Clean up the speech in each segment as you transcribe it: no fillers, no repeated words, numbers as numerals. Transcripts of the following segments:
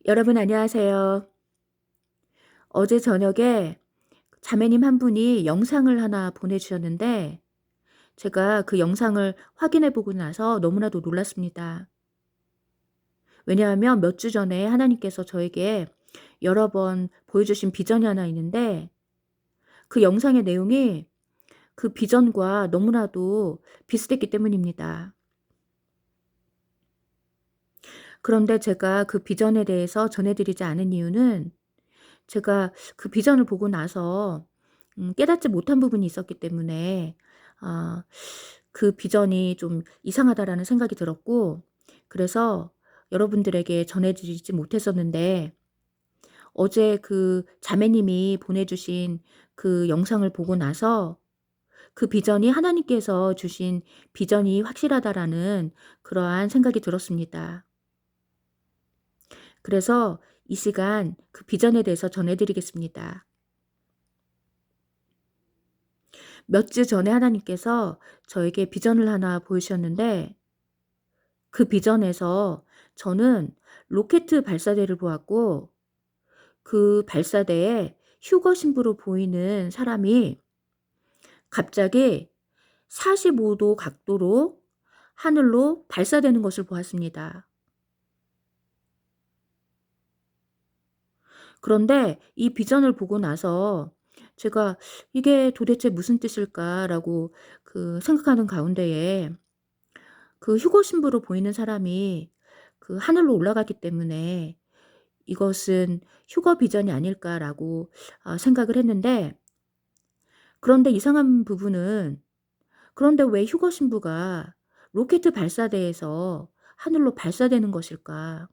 여러분 안녕하세요. 어제 저녁에 자매님 한 분이 영상을 하나 보내주셨는데 제가 그 영상을 확인해 보고 나서 너무나도 놀랐습니다. 왜냐하면 몇 주 전에 하나님께서 저에게 여러 번 보여주신 비전이 하나 있는데 그 영상의 내용이 그 비전과 너무나도 비슷했기 때문입니다. 그런데 제가 그 비전에 대해서 전해드리지 않은 이유는 제가 그 비전을 보고 나서 깨닫지 못한 부분이 있었기 때문에 아 그 비전이 좀 이상하다라는 생각이 들었고, 그래서 여러분들에게 전해 드리지 못했었는데 어제 그 자매님이 보내주신 그 영상을 보고 나서 그 비전이 하나님께서 주신 비전이 확실하다라는 그러한 생각이 들었습니다. 그래서 이 시간 그 비전에 대해서 전해 드리겠습니다. 몇 주 전에 하나님께서 저에게 비전을 하나 보이셨는데 그 비전에서 저는 로켓 발사대를 보았고, 그 발사대에 휴거 신부로 보이는 사람이 갑자기 45도 각도로 하늘로 발사되는 것을 보았습니다. 그런데 이 비전을 보고 나서 제가 '이게 도대체 무슨 뜻일까?'라고 생각하는 가운데에 그 휴거 신부로 보이는 사람이 그 하늘로 올라갔기 때문에 '이것은 휴거 비전이 아닐까.'라고 생각을 했는데, 그런데 이상한 부분은, 그런데 왜 휴거 신부가 로켓 발사대에서 하늘로 발사되는 것일까?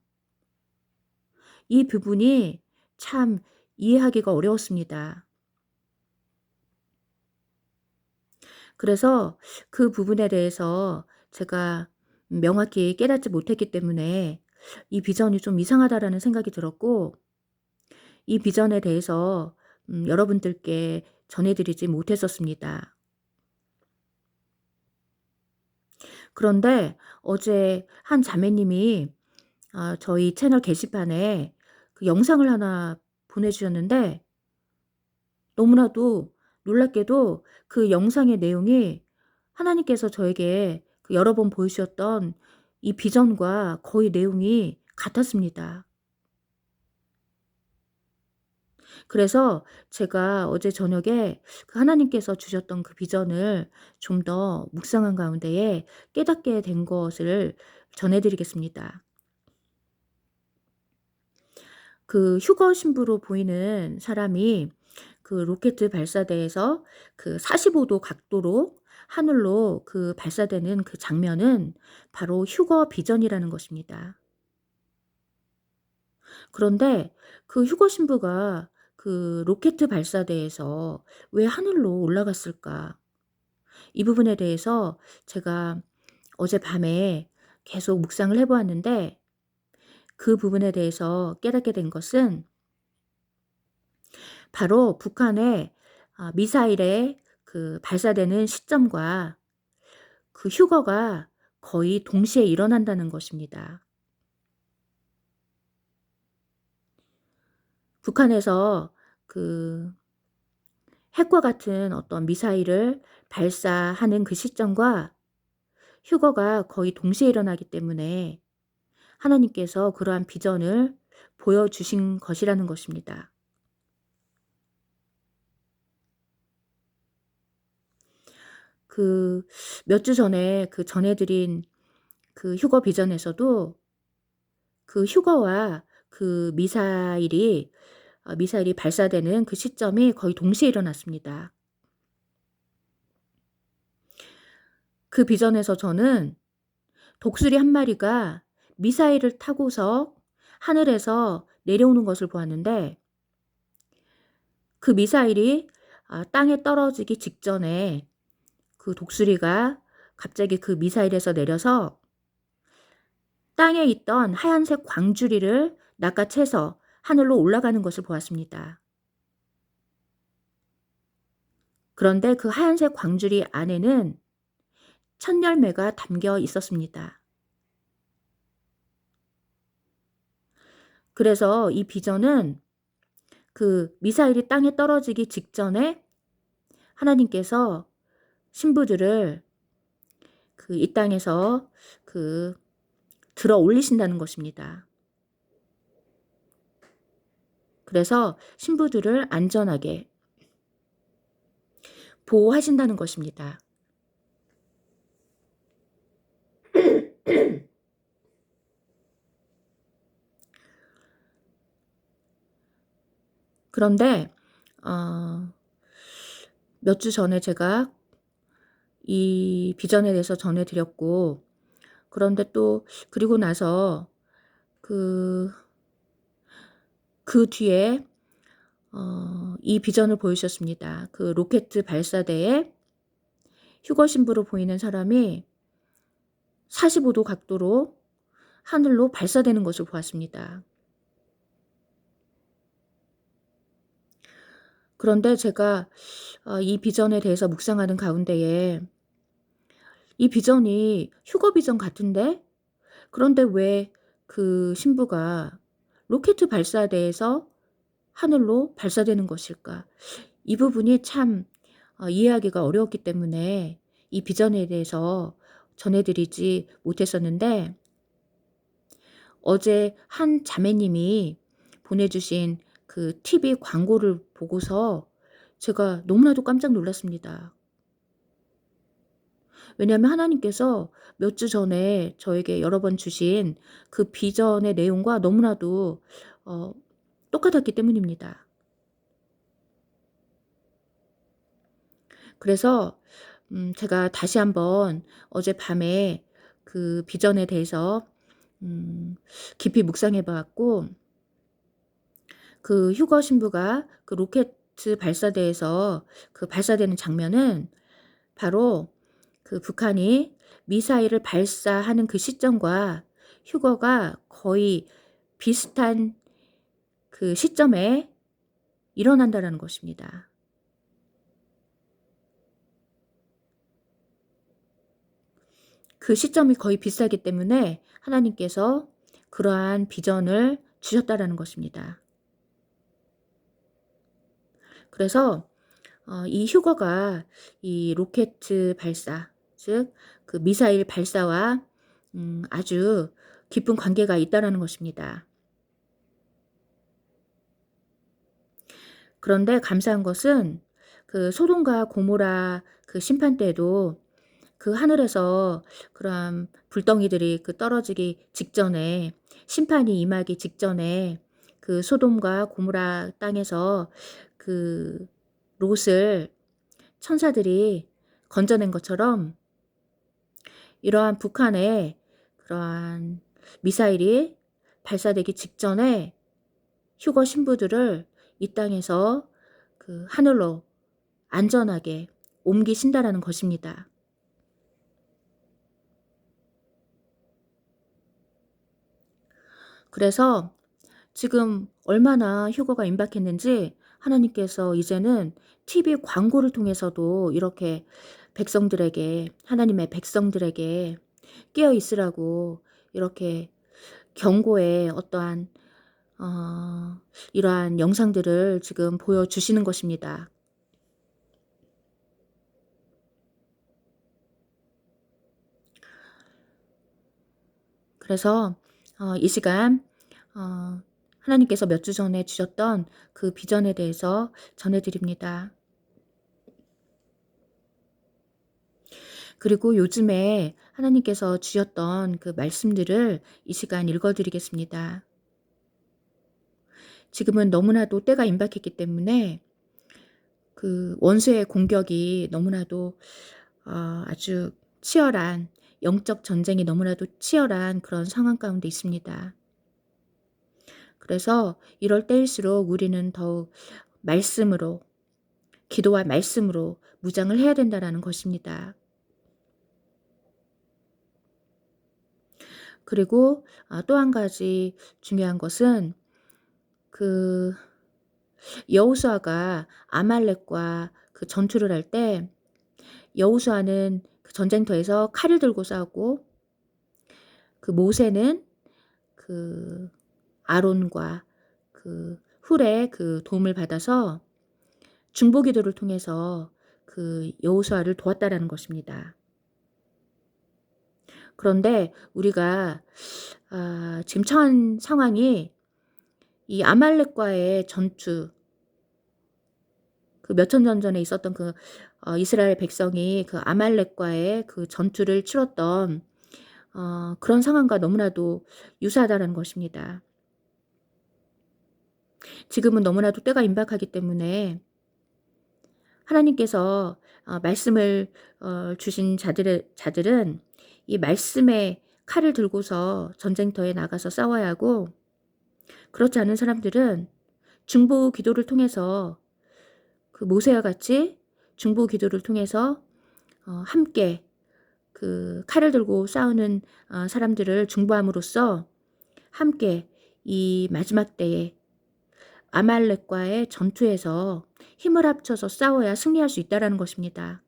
이 부분이 참 이해하기가 어려웠습니다. 그래서 그 부분에 대해서 제가 명확히 깨닫지 못했기 때문에 '이 비전이 좀 이상하다.'라는 생각이 들었고, 이 비전에 대해서 여러분들께 전해 드리지 못했었습니다. 그런데 어제 한 자매님이 저희 채널 게시판에 그 영상을 하나 보내주셨는데, 너무나도 놀랍게도 그 영상의 내용이 하나님께서 저에게 그 여러 번 보여주셨던 이 비전과 거의 내용이 같았습니다. 그래서 제가 어제 저녁에 그 하나님께서 주셨던 그 비전을 좀 더 묵상한 가운데에 깨닫게 된 것을 전해 드리겠습니다. 그 휴거 신부로 보이는 사람이 그 로켓 발사대에서 그 45도 각도로 하늘로 그 발사되는 그 장면은 바로 휴거 비전이라는 것입니다. 그런데 그 휴거 신부가 그 로켓 발사대에서 왜 하늘로 올라갔을까? 이 부분에 대해서 제가 어젯밤에 계속 묵상을 해 보았는데, 그 부분에 대해서 깨닫게 된 것은 바로 북한의 미사일의 그 발사되는 시점과 그 휴거가 거의 동시에 일어난다는 것입니다. 북한에서 그 핵과 같은 어떤 미사일을 발사하는 그 시점과 휴거가 거의 동시에 일어나기 때문에 하나님께서 그러한 비전을 보여주신 것이라는 것입니다. 그 몇 주 전에 그 전해 드린 그 휴거 비전에서도 그 휴거와 그 미사일이 발사되는 그 시점이 거의 동시에 일어났습니다. 그 비전에서 저는 독수리 한 마리가 미사일을 타고서 하늘에서 내려오는 것을 보았는데, 그 미사일이 땅에 떨어지기 직전에 그 독수리가 갑자기 그 미사일에서 내려서 땅에 있던 하얀색 광주리를 낚아채서 하늘로 올라가는 것을 보았습니다. 그런데 그 하얀색 광주리 안에는 천 열매가 담겨 있었습니다. 그래서 이 비전은 그 미사일이 땅에 떨어지기 직전에 하나님께서 신부들을 그 이 땅에서 그 들어 올리신다는 것입니다. 그래서 신부들을 안전하게 보호하신다는 것입니다. 그런데 몇 주 전에 제가 이 비전에 대해서 전해 드렸고, 그런데 또 그리고 나서 그 뒤에 이 비전을 보여주셨습니다. 그 로켓 발사대에 휴거 신부로 보이는 사람이 45도 각도로 하늘로 발사되는 것을 보았습니다. 그런데 제가 이 비전에 대해서 묵상하는 가운데에 이 비전이 휴거 비전 같은데? 그런데 왜 그 신부가 로켓 발사대에서 하늘로 발사되는 것일까? 이 부분이 참 이해하기가 어려웠기 때문에 이 비전에 대해서 전해드리지 못했었는데, 어제 한 자매님이 보내주신 그 TV 광고를 보고서 제가 너무나도 깜짝 놀랐습니다. 왜냐하면 하나님께서 몇 주 전에 저에게 여러 번 주신 그 비전의 내용과 너무나도 똑같았기 때문입니다. 그래서 제가 다시 한번 어젯밤에 그 비전에 대해서 깊이 묵상해 보았고, 그 휴거 신부가 그 로켓 발사대에서 그 발사되는 장면은 바로 그 북한이 미사일을 발사하는 그 시점과 휴거가 거의 비슷한 그 시점에 일어난다라는 것입니다. 그 시점이 거의 비슷하기 때문에 하나님께서 그러한 비전을 주셨다라는 것입니다. 그래서 이 휴거가 이 로켓 발사, 즉 그 미사일 발사와 아주 깊은 관계가 있다라는 것입니다. 그런데 감사한 것은 그 소돔과 고모라 그 심판 때에도 그 하늘에서 그런 불덩이들이 그 떨어지기 직전에, 심판이 임하기 직전에 그 소돔과 고모라 땅에서 그 롯을 천사들이 건져낸 것처럼, 이러한 북한의 그러한 미사일이 발사되기 직전에 휴거 신부들을 이 땅에서 그 하늘로 안전하게 옮기신다라는 것입니다. 그래서 지금 얼마나 휴거가 임박했는지 하나님께서 이제는 TV 광고를 통해서도 이렇게 백성들에게, 하나님의 백성들에게 깨어 있으라고 이렇게 경고의 어떠한 이러한 영상들을 지금 보여주시는 것입니다. 그래서 이 시간 하나님께서 몇 주 전에 주셨던 그 비전에 대해서 전해드립니다. 그리고 요즘에 하나님께서 주셨던 그 말씀들을 이 시간 읽어드리겠습니다. 지금은 너무나도 때가 임박했기 때문에 그 원수의 공격이 너무나도 아주 치열한, 영적 전쟁이 너무나도 치열한 그런 상황 가운데 있습니다. 그래서 이럴 때일수록 우리는 더욱 말씀으로, 기도와 말씀으로 무장을 해야 된다라는 것입니다. 그리고 또 한 가지 중요한 것은 그 여호수아가 아말렉과 그 전투를 할 때, 여호수아는 그 전쟁터에서 칼을 들고 싸우고, 그 모세는 그 아론과 그 훌의 그 도움을 받아서 중보 기도를 통해서 그 여호수아를 도왔다라는 것입니다. 그런데 우리가 지금 처한 상황이 이 아말렉과의 전투, 그 몇천 년 전에 있었던 그 이스라엘 백성이 그 아말렉과의 그 전투를 치렀던 그런 상황과 너무나도 유사하다는 것입니다. 지금은 너무나도 때가 임박하기 때문에 하나님께서 말씀을 주신 자들은 이 말씀의 칼을 들고서 전쟁터에 나가서 싸워야 하고, 그렇지 않은 사람들은 중보 기도를 통해서 그 모세와 같이 중보 기도를 통해서 함께 그 칼을 들고 싸우는 사람들을 중보함으로써 함께 이 마지막 때에 아말렉과의 전투에서 힘을 합쳐서 싸워야 승리할 수 있다라는 것입니다.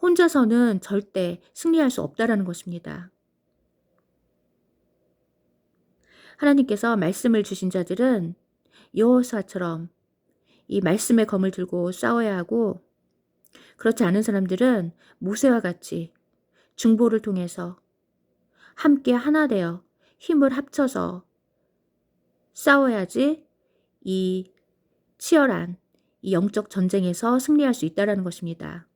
혼자서는 절대 승리할 수 없다라는 것입니다. 하나님께서 말씀을 주신 자들은 여호수아처럼 이 말씀의 검을 들고 싸워야 하고, 그렇지 않은 사람들은 모세와 같이 중보를 통해서 함께 하나 되어 힘을 합쳐서 싸워야지 이 치열한 이 영적 전쟁에서 승리할 수 있다라는 것입니다.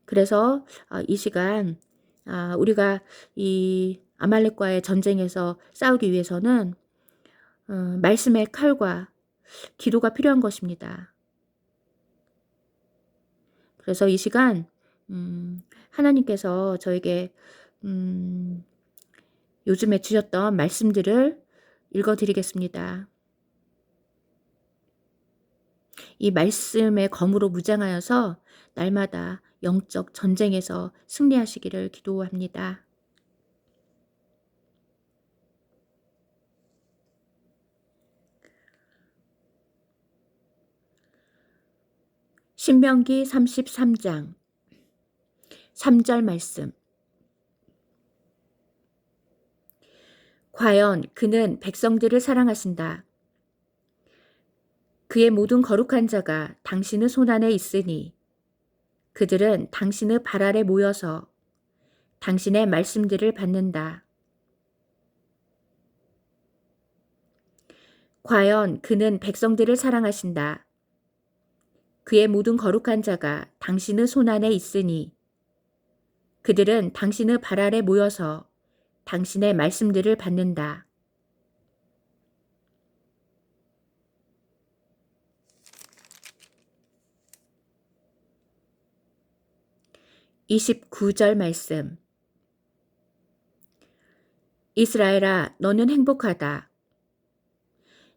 그래서 이 시간 우리가 이 아말렉과의 전쟁에서 싸우기 위해서는 말씀의 칼과 기도가 필요한 것입니다. 그래서 이 시간 하나님께서 저에게 요즘에 주셨던 말씀들을 읽어드리겠습니다. 이 말씀의 검으로 무장하여서 날마다 영적 전쟁에서 승리하시기를 기도합니다. 신명기 33장 3절 말씀. 과연 그는 백성들을 사랑하신다. 그의 모든 거룩한 자가 당신의 손안에 있으니 그들은 당신의 발 아래 모여서 당신의 말씀들을 받는다. 과연 그는 백성들을 사랑하신다. 그의 모든 거룩한 자가 당신의 손안에 있으니 그들은 당신의 발 아래 모여서 당신의 말씀들을 받는다. 29절 말씀. 이스라엘아, 너는 행복하다.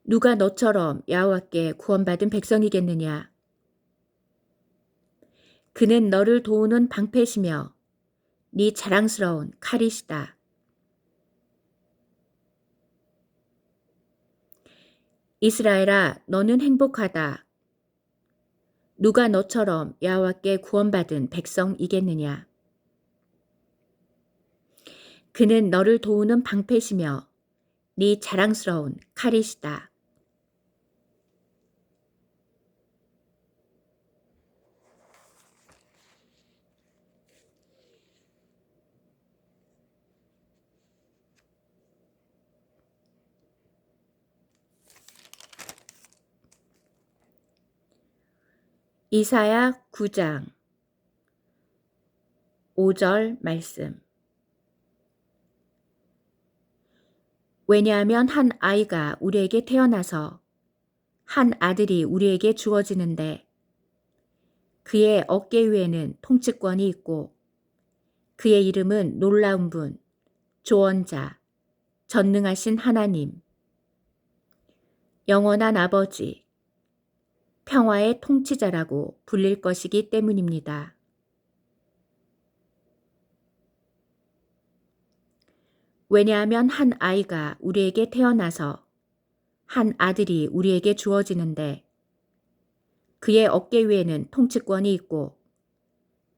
누가 너처럼 여호와께 구원받은 백성이겠느냐. 그는 너를 도우는 방패시며 네 자랑스러운 칼이시다. 이스라엘아, 너는 행복하다. 누가 너처럼 여호와께 구원받은 백성이겠느냐. 그는 너를 도우는 방패시며 네 자랑스러운 칼이시다. 이사야 9장 5절 말씀. 왜냐하면 한 아이가 우리에게 태어나서 한 아들이 우리에게 주어지는데 그의 어깨 위에는 통치권이 있고 그의 이름은 놀라운 분, 조언자, 전능하신 하나님, 영원한 아버지, 평화의 통치자라고 불릴 것이기 때문입니다. 왜냐하면 한 아이가 우리에게 태어나서 한 아들이 우리에게 주어지는데 그의 어깨 위에는 통치권이 있고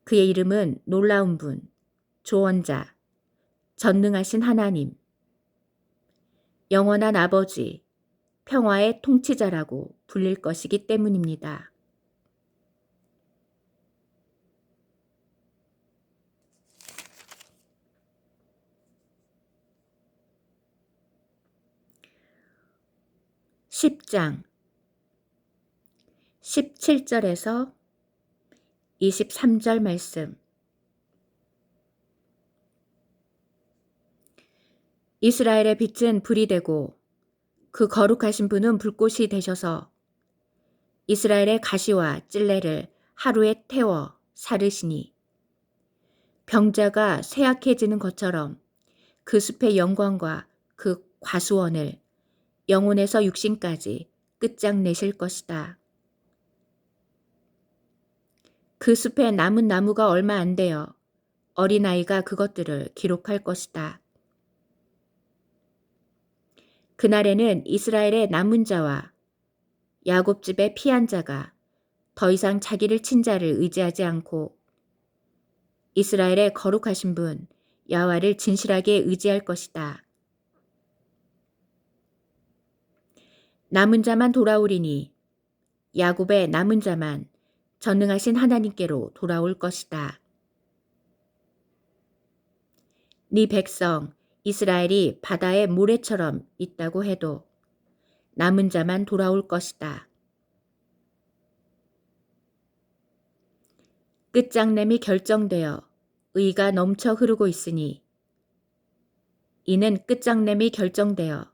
그의 이름은 놀라운 분, 조언자, 전능하신 하나님, 영원한 아버지, 평화의 통치자라고 불릴 것이기 때문입니다. 10장 17절에서 23절 말씀. 이스라엘의 빛은 불이 되고 그 거룩하신 분은 불꽃이 되셔서 이스라엘의 가시와 찔레를 하루에 태워 사르시니 병자가 쇠약해지는 것처럼 그 숲의 영광과 그 과수원을 영혼에서 육신까지 끝장내실 것이다. 그 숲에 남은 나무가 얼마 안 되어 어린아이가 그것들을 기록할 것이다. 그날에는 이스라엘의 남은 자와 야곱 집의 피한 자가 더 이상 자기를 친 자를 의지하지 않고 이스라엘의 거룩하신 분 야훼를 진실하게 의지할 것이다. 남은 자만 돌아오리니 야곱의 남은 자만 전능하신 하나님께로 돌아올 것이다. 네 백성 이스라엘이 바다의 모래처럼 있다고 해도 남은 자만 돌아올 것이다. 끝장냄이 결정되어 의가 넘쳐 흐르고 있으니 이는 끝장냄이 결정되어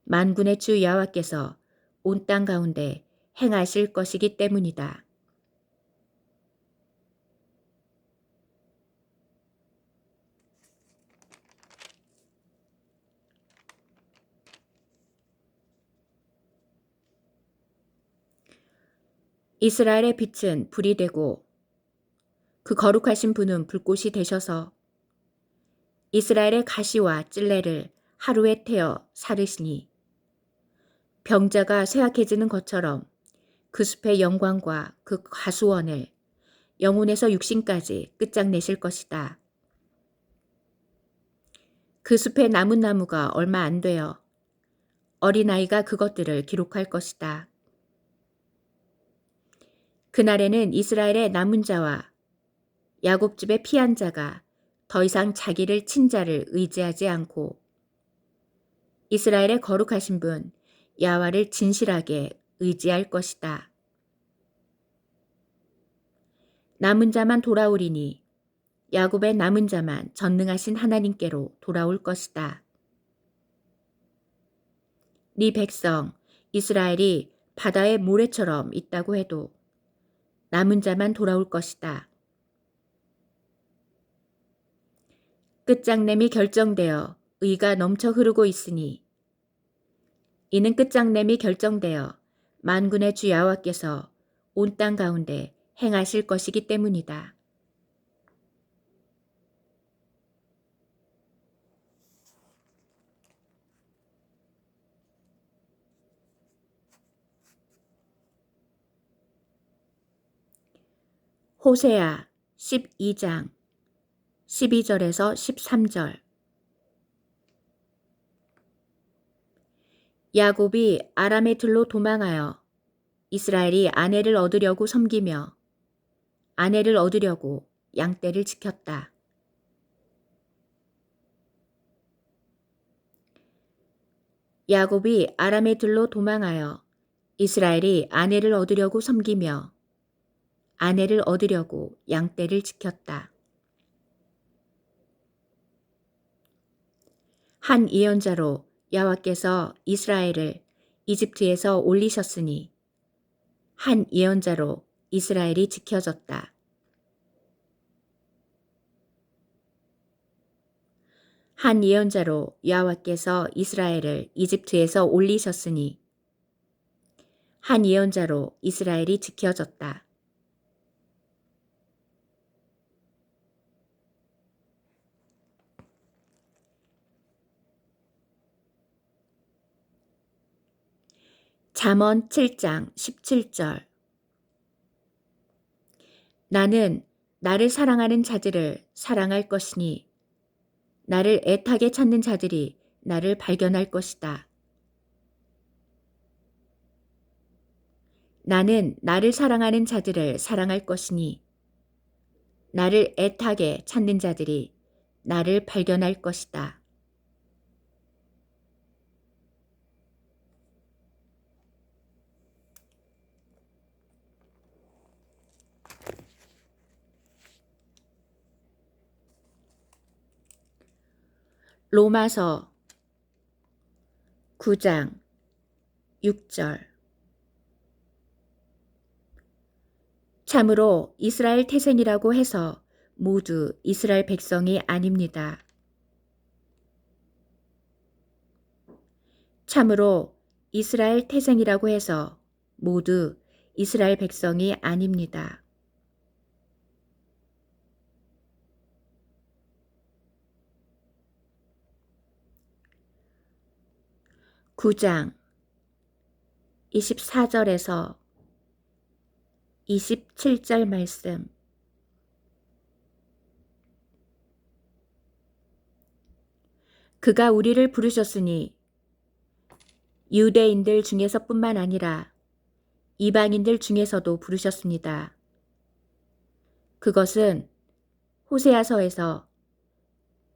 만군의 주 여호와께서 온 땅 가운데 행하실 것이기 때문이다. 이스라엘의 빛은 불이 되고 그 거룩하신 분은 불꽃이 되셔서 이스라엘의 가시와 찔레를 하루에 태워 사르시니 병자가 쇠약해지는 것처럼 그 숲의 영광과 그 가수원을 영혼에서 육신까지 끝장내실 것이다. 그 숲의 남은 나무가 얼마 안 되어 어린아이가 그것들을 기록할 것이다. 그날에는 이스라엘의 남은 자와 야곱 집의 피한 자가 더 이상 자기를 친 자를 의지하지 않고 이스라엘의 거룩하신 분 야훼를 진실하게 의지할 것이다. 남은 자만 돌아오리니 야곱의 남은 자만 전능하신 하나님께로 돌아올 것이다. 네 백성 이스라엘이 바다의 모래처럼 있다고 해도 남은 자만 돌아올 것이다. 끝장냄이 결정되어 의가 넘쳐 흐르고 있으니 이는 끝장냄이 결정되어 만군의 주 여호와께서 온 땅 가운데 행하실 것이기 때문이다. 호세아 12장 12절에서 13절. 야곱이 아람의 들로 도망하여 이스라엘이 아내를 얻으려고 섬기며 아내를 얻으려고 양떼를 지켰다. 야곱이 아람의 들로 도망하여 이스라엘이 아내를 얻으려고 섬기며 아내를 얻으려고 양떼를 지켰다. 한 예언자로 여호와께서 이스라엘을 이집트에서 올리셨으니 한 예언자로 이스라엘이 지켜졌다. 한 예언자로 여호와께서 이스라엘을 이집트에서 올리셨으니 한 예언자로 이스라엘이 지켜졌다. 잠언 7장 17절. 나는 나를 사랑하는 자들을 사랑할 것이니 나를 애타게 찾는 자들이 나를 발견할 것이다. 나는 나를 사랑하는 자들을 사랑할 것이니 나를 애타게 찾는 자들이 나를 발견할 것이다. 로마서 9장 6절. 참으로 이스라엘 태생이라고 해서 모두 이스라엘 백성이 아닙니다. 참으로 이스라엘 태생이라고 해서 모두 이스라엘 백성이 아닙니다. 9장 24절에서 27절 말씀. 그가 우리를 부르셨으니 유대인들 중에서뿐만 아니라 이방인들 중에서도 부르셨습니다. 그것은 호세아서에서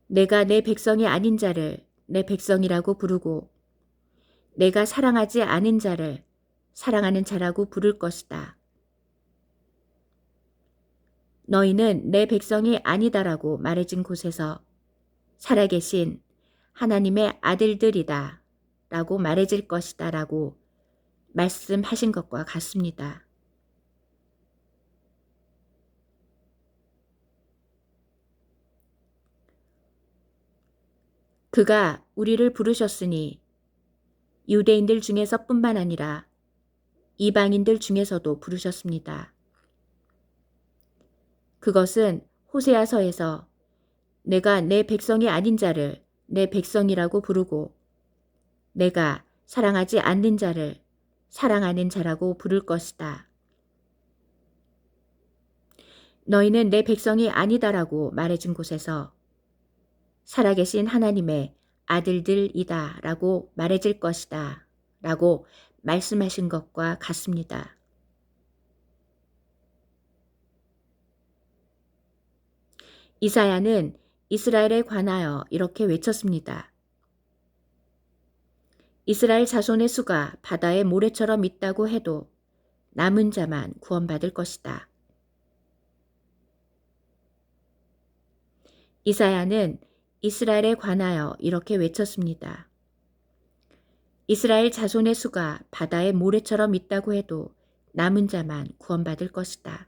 내가 내 백성이 아닌 자를 내 백성이라고 부르고 내가 사랑하지 않은 자를 사랑하는 자라고 부를 것이다. 너희는 내 백성이 아니다라고 말해진 곳에서 살아계신 하나님의 아들들이다 라고 말해질 것이다 라고 말씀하신 것과 같습니다. 그가 우리를 부르셨으니 유대인들 중에서뿐만 아니라 이방인들 중에서도 부르셨습니다. 그것은 호세아서에서 내가 내 백성이 아닌 자를 내 백성이라고 부르고 내가 사랑하지 않는 자를 사랑하는 자라고 부를 것이다. 너희는 내 백성이 아니다라고 말해준 곳에서 살아계신 하나님의 아들들이다 라고 말해질 것이다 라고 말씀하신 것과 같습니다. 이사야는 이스라엘에 관하여 이렇게 외쳤습니다. 이스라엘 자손의 수가 바다의 모래처럼 있다고 해도 남은 자만 구원받을 것이다. 이사야는 이스라엘에 관하여 이렇게 외쳤습니다. 이스라엘 자손의 수가 바다의 모래처럼 있다고 해도 남은 자만 구원받을 것이다.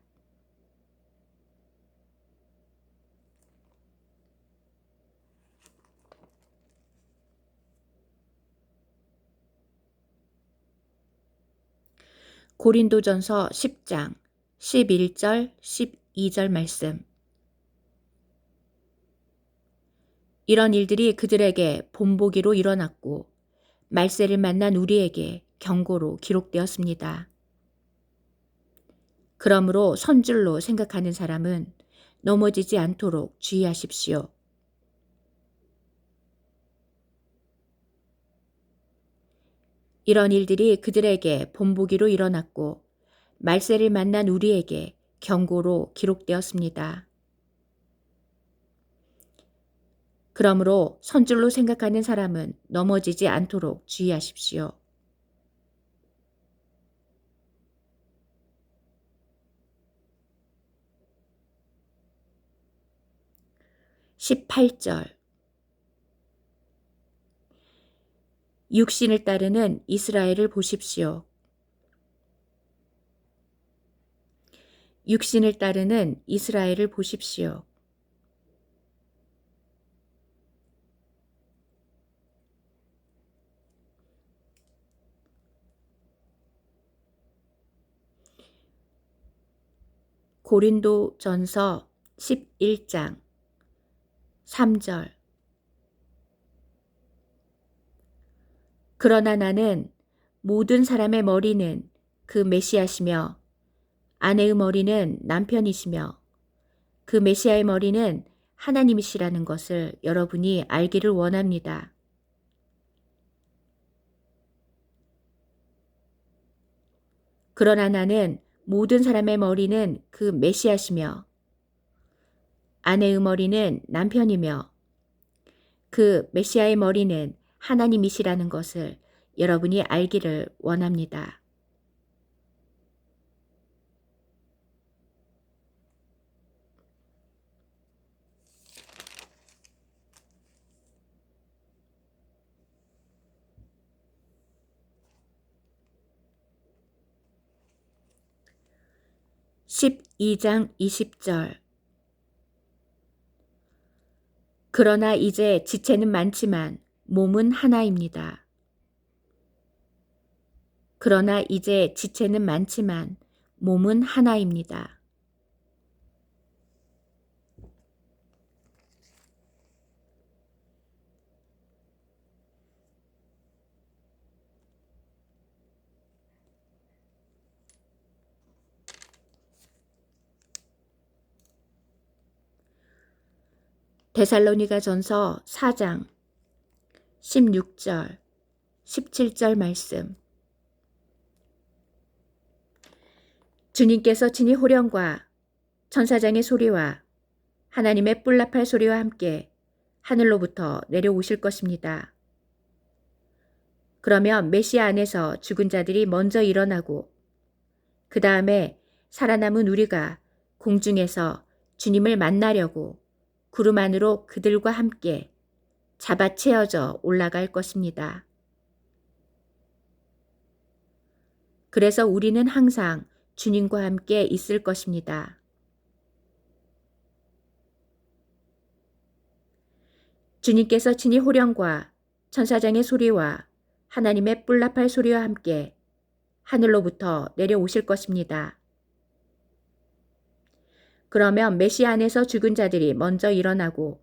고린도전서 10장 11절 12절 말씀. 이런 일들이 그들에게 본보기로 일어났고 말세를 만난 우리에게 경고로 기록되었습니다. 그러므로 선줄로 생각하는 사람은 넘어지지 않도록 주의하십시오. 이런 일들이 그들에게 본보기로 일어났고 말세를 만난 우리에게 경고로 기록되었습니다. 그러므로 선줄로 생각하는 사람은 넘어지지 않도록 주의하십시오. (18절) 육신을 따르는 이스라엘을 보십시오. 육신을 따르는 이스라엘을 보십시오. 고린도전서 11장 3절. 그러나 나는 모든 사람의 머리는 그 메시아시며 아내의 머리는 남편이시며 그 메시아의 머리는 하나님이시라는 것을 여러분이 알기를 원합니다. 그러나 나는 모든 사람의 머리는 그 메시아시며 아내의 머리는 남편이며 그 메시아의 머리는 하나님이시라는 것을 여러분이 알기를 원합니다. (12장 20절) 그러나 이제 지체는 많지만 몸은 하나입니다. 그러나 이제 지체는 많지만 몸은 하나입니다. 데살로니가전서 4장 16절 17절 말씀. 주님께서 친히 호령과 천사장의 소리와 하나님의 뿔나팔 소리와 함께 하늘로부터 내려오실 것입니다. 그러면 메시아 안에서 죽은 자들이 먼저 일어나고 그 다음에 살아남은 우리가 공중에서 주님을 만나려고 구름 안으로 그들과 함께 잡아채어져 올라갈 것입니다. 그래서 우리는 항상 주님과 함께 있을 것입니다. 주님께서 친히 호령과 천사장의 소리와 하나님의 뿔나팔 소리와 함께 하늘로부터 내려오실 것입니다. 그러면 메시아 안에서 죽은 자들이 먼저 일어나고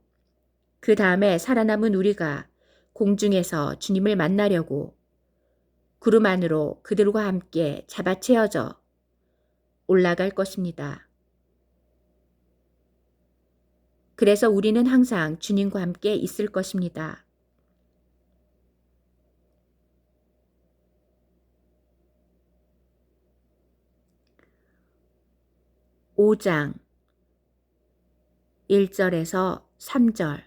그 다음에 살아남은 우리가 공중에서 주님을 만나려고 구름 안으로 그들과 함께 잡아채어져 올라갈 것입니다. 그래서 우리는 항상 주님과 함께 있을 것입니다. (5장) 1절에서 3절.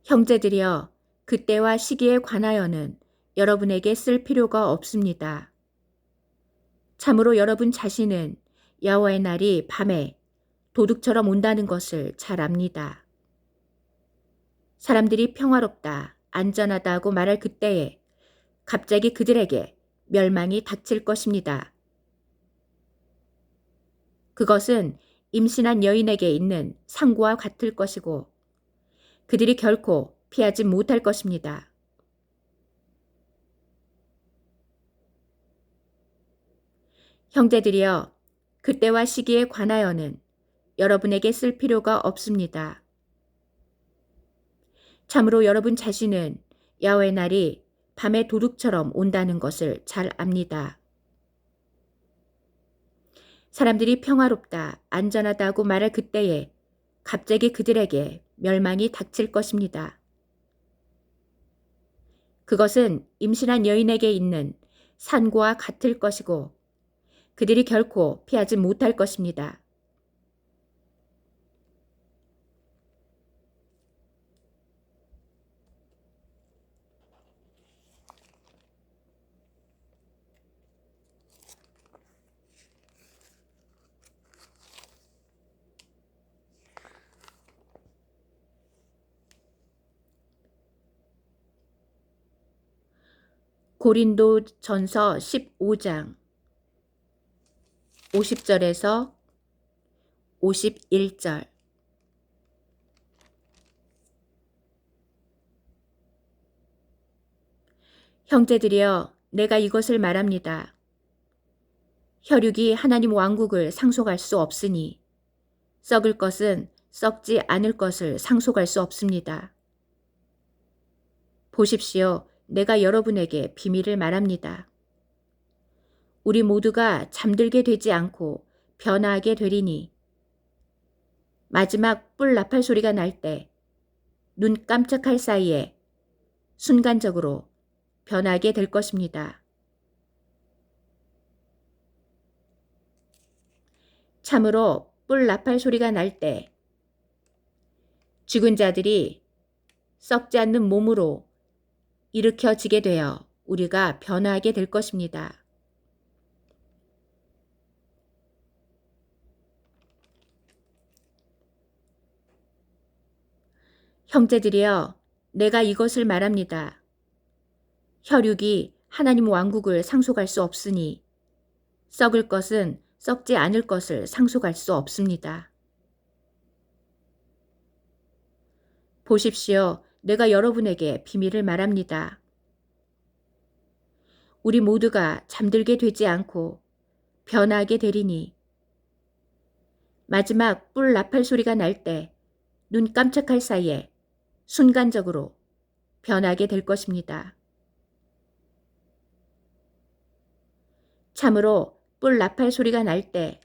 형제들이여, 그때와 시기에 관하여는 여러분에게 쓸 필요가 없습니다. 참으로 여러분 자신은 여호와의 날이 밤에 도둑처럼 온다는 것을 잘 압니다. 사람들이 평화롭다, 안전하다고 말할 그때에 갑자기 그들에게 멸망이 닥칠 것입니다. 그것은 임신한 여인에게 있는 상고와 같을 것이고 그들이 결코 피하지 못할 것입니다. 형제들이여, 그때와 시기에 관하여는 여러분에게 쓸 필요가 없습니다. 참으로 여러분 자신은 야훼의 날이 밤의 도둑처럼 온다는 것을 잘 압니다. 사람들이 평화롭다, 안전하다고 말할 그때에 갑자기 그들에게 멸망이 닥칠 것입니다. 그것은 임신한 여인에게 있는 산고와 같을 것이고 그들이 결코 피하지 못할 것입니다. 고린도전서 15장 50절에서 51절. 형제들이여, 내가 이것을 말합니다. 혈육이 하나님 왕국을 상속할 수 없으니 썩을 것은 썩지 않을 것을 상속할 수 없습니다. 보십시오. 내가 여러분에게 비밀을 말합니다. 우리 모두가 잠들게 되지 않고 변화하게 되리니 마지막 뿔 나팔 소리가 날 때 눈 깜짝할 사이에 순간적으로 변하게 될 것입니다. 참으로 뿔 나팔 소리가 날 때 죽은 자들이 썩지 않는 몸으로 일으켜지게 되어 우리가 변화하게 될 것입니다. 형제들이여, 내가 이것을 말합니다. 혈육이 하나님 왕국을 상속할 수 없으니 썩을 것은 썩지 않을 것을 상속할 수 없습니다. 보십시오. 내가 여러분에게 비밀을 말합니다. 우리 모두가 잠들게 되지 않고 변화하게 되리니 마지막 뿔 나팔 소리가 날 때 눈 깜짝할 사이에 순간적으로 변하게 될 것입니다. 참으로 뿔 나팔 소리가 날 때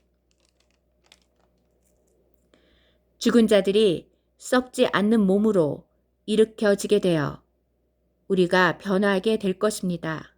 죽은 자들이 썩지 않는 몸으로 일으켜지게 되어 우리가 변화하게 될 것입니다.